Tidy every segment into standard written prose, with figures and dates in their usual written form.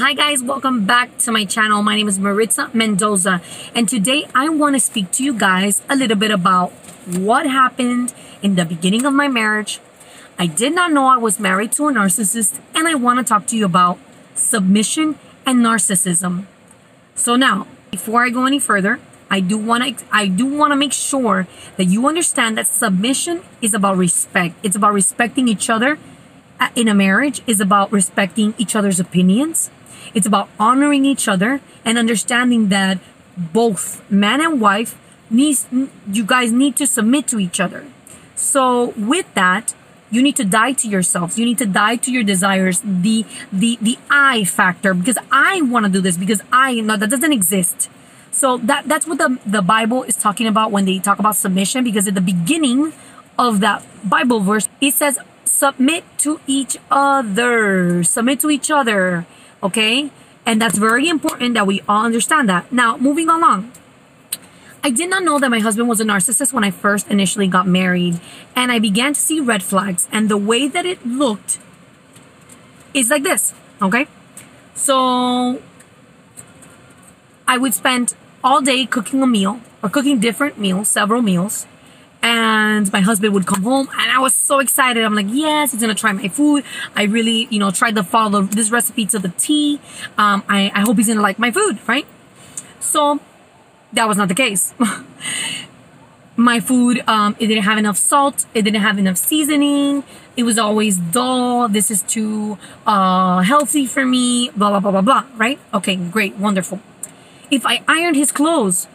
Hi guys, welcome back to my channel. My name is Maritza Mendoza, and today I want to speak to you guys a little bit about what happened in the beginning of my marriage. I did not know I was married to a narcissist, and I want to talk to you about submission and narcissism. So now, before I go any further, I do want to make sure that you understand that submission is about respect. It's about respecting each other in a marriage. Is about respecting each other's opinions. It's about honoring each other and understanding that both man and wife you guys need to submit to each other. So with that, you need to die to yourselves. You need to die to your desires. The I factor, because I want to do this, because that doesn't exist. So that's what the Bible is talking about when they talk about submission, because at the beginning of that Bible verse, it says, submit to each other. Submit to each other. Okay? And that's very important that we all understand that. Now, moving along. I did not know that my husband was a narcissist when I first initially got married. And I began to see red flags. And the way that it looked is like this. Okay? So, I would spend all day cooking a meal, or cooking different meals, several meals. And my husband would come home and I was so excited. I'm like, yes, he's going to try my food. I really, tried to follow this recipe to the T. I hope he's going to like my food, right? So that was not the case. My food, it didn't have enough salt. It didn't have enough seasoning. It was always dull. This is too healthy for me, blah, blah, blah, blah, blah, right? Okay, great, wonderful. If I ironed his clothes,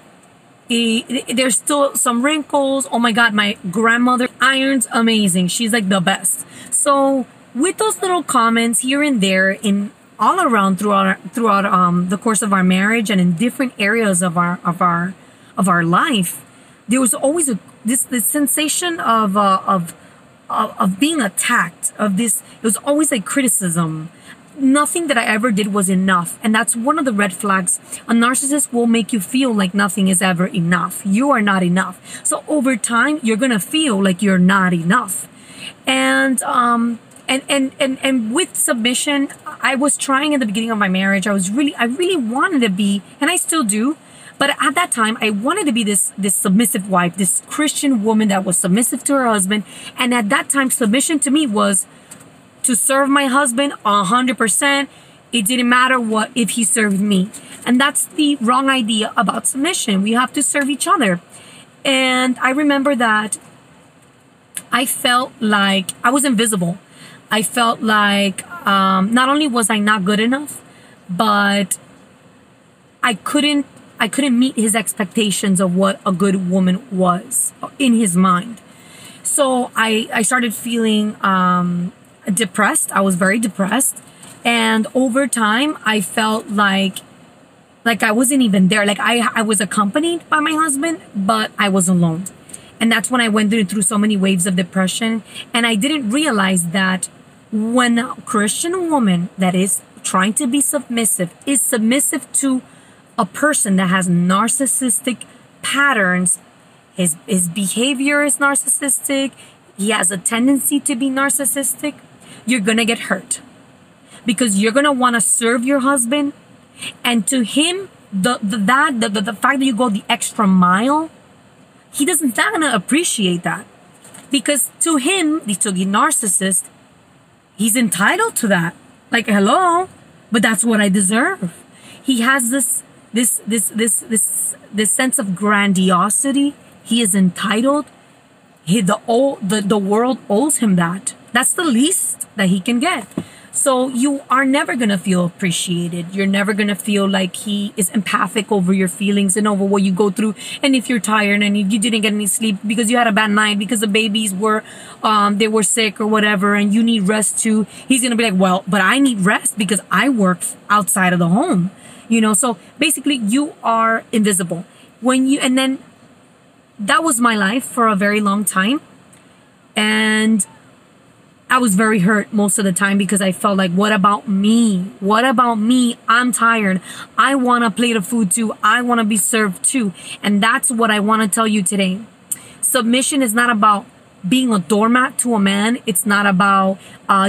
there's still some wrinkles. Oh my God, my grandmother irons amazing. She's like the best. So with those little comments here and there, in all around throughout the course of our marriage and in different areas of our life, there was always this sensation of being attacked. It was always like criticism. Nothing that I ever did was enough. And that's one of the red flags. A narcissist will make you feel like nothing is ever enough. You are not enough. So over time, you're going to feel like you're not enough. And with submission, I was trying in the beginning of my marriage. I really wanted to be, and I still do. But at that time, I wanted to be this submissive wife, this Christian woman that was submissive to her husband. And at that time, submission to me was to serve my husband 100%. It didn't matter if he served me. And that's the wrong idea about submission. We have to serve each other. And I remember that I felt like I was invisible. I felt like not only was I not good enough, but I couldn't meet his expectations of what a good woman was in his mind. So I started feeling depressed. I was very depressed. And over time, I felt like I wasn't even there. Like I was accompanied by my husband, but I was alone. And that's when I went through so many waves of depression. And I didn't realize that when a Christian woman that is trying to be submissive is submissive to a person that has narcissistic patterns, his behavior is narcissistic, he has a tendency to be narcissistic, you're going to get hurt, because you're going to want to serve your husband. And to him, the fact that you go the extra mile, he's not going to appreciate that, because to him, to the narcissist, he's entitled to that. Like, hello, but that's what I deserve. He has this sense of grandiosity. He is entitled. The world owes him that. That's the least that he can get. So you are never going to feel appreciated. You're never going to feel like he is empathic over your feelings and over what you go through. And if you're tired and if you didn't get any sleep because you had a bad night, because the babies were sick or whatever, and you need rest too, he's going to be like, well, but I need rest because I work outside of the home. So basically you are invisible. And then that was my life for a very long time. And I was very hurt most of the time, because I felt like, what about me? What about me? I'm tired. I want a plate of food too. I want to be served too. And that's what I want to tell you today. Submission is not about being a doormat to a man. It's not about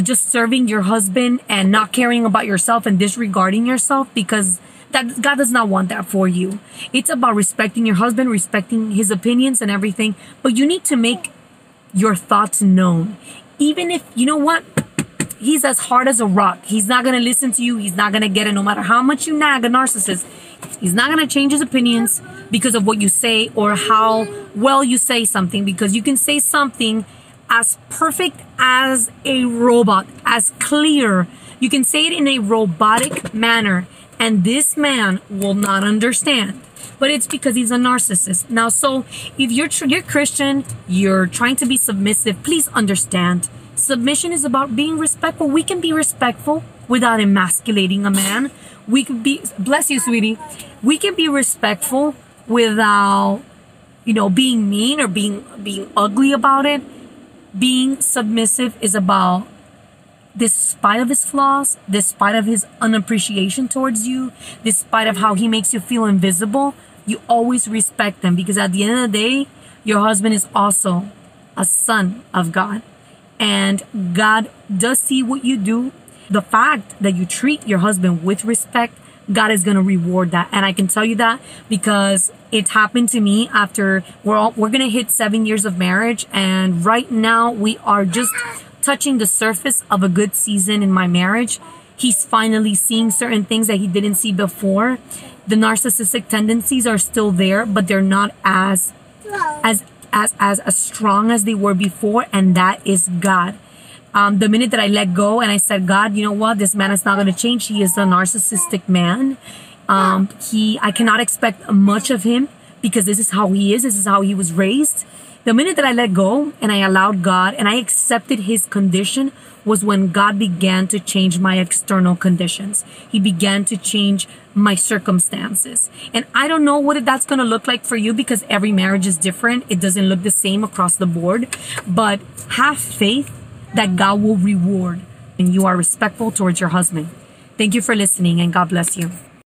just serving your husband and not caring about yourself and disregarding yourself, because that God does not want that for you. It's about respecting your husband, respecting his opinions and everything. But you need to make your thoughts known. Even if, you know what, he's as hard as a rock. He's not going to listen to you. He's not going to get it. No matter how much you nag a narcissist, he's not going to change his opinions because of what you say or how well you say something. Because you can say something as perfect as a robot, as clear. You can say it in a robotic manner, and this man will not understand. But it's because he's a narcissist. Now, so if you're Christian, you're trying to be submissive, please understand. Submission is about being respectful. We can be respectful without emasculating a man. We can be, bless you, sweetie. We can be respectful without, being mean or being ugly about it. Being submissive is about, despite of his flaws, despite of his unappreciation towards you, despite of how he makes you feel invisible, you always respect him, because at the end of the day, your husband is also a son of God. And God does see what you do. The fact that you treat your husband with respect, God is going to reward that. And I can tell you that because it happened to me after we're going to hit 7 years of marriage. And right now we are just touching the surface of a good season in my marriage. He's finally seeing certain things that he didn't see before. The narcissistic tendencies are still there, but they're not as strong as they were before. And that is God. The minute that I let go and I said, God, you know what? This man is not going to change. He is a narcissistic man. I cannot expect much of him because this is how he is. This is how he was raised. The minute that I let go and I allowed God and I accepted his condition was when God began to change my external conditions. He began to change my circumstances. And I don't know what that's going to look like for you, because every marriage is different. It doesn't look the same across the board. But have faith that God will reward and you are respectful towards your husband. Thank you for listening, and God bless you.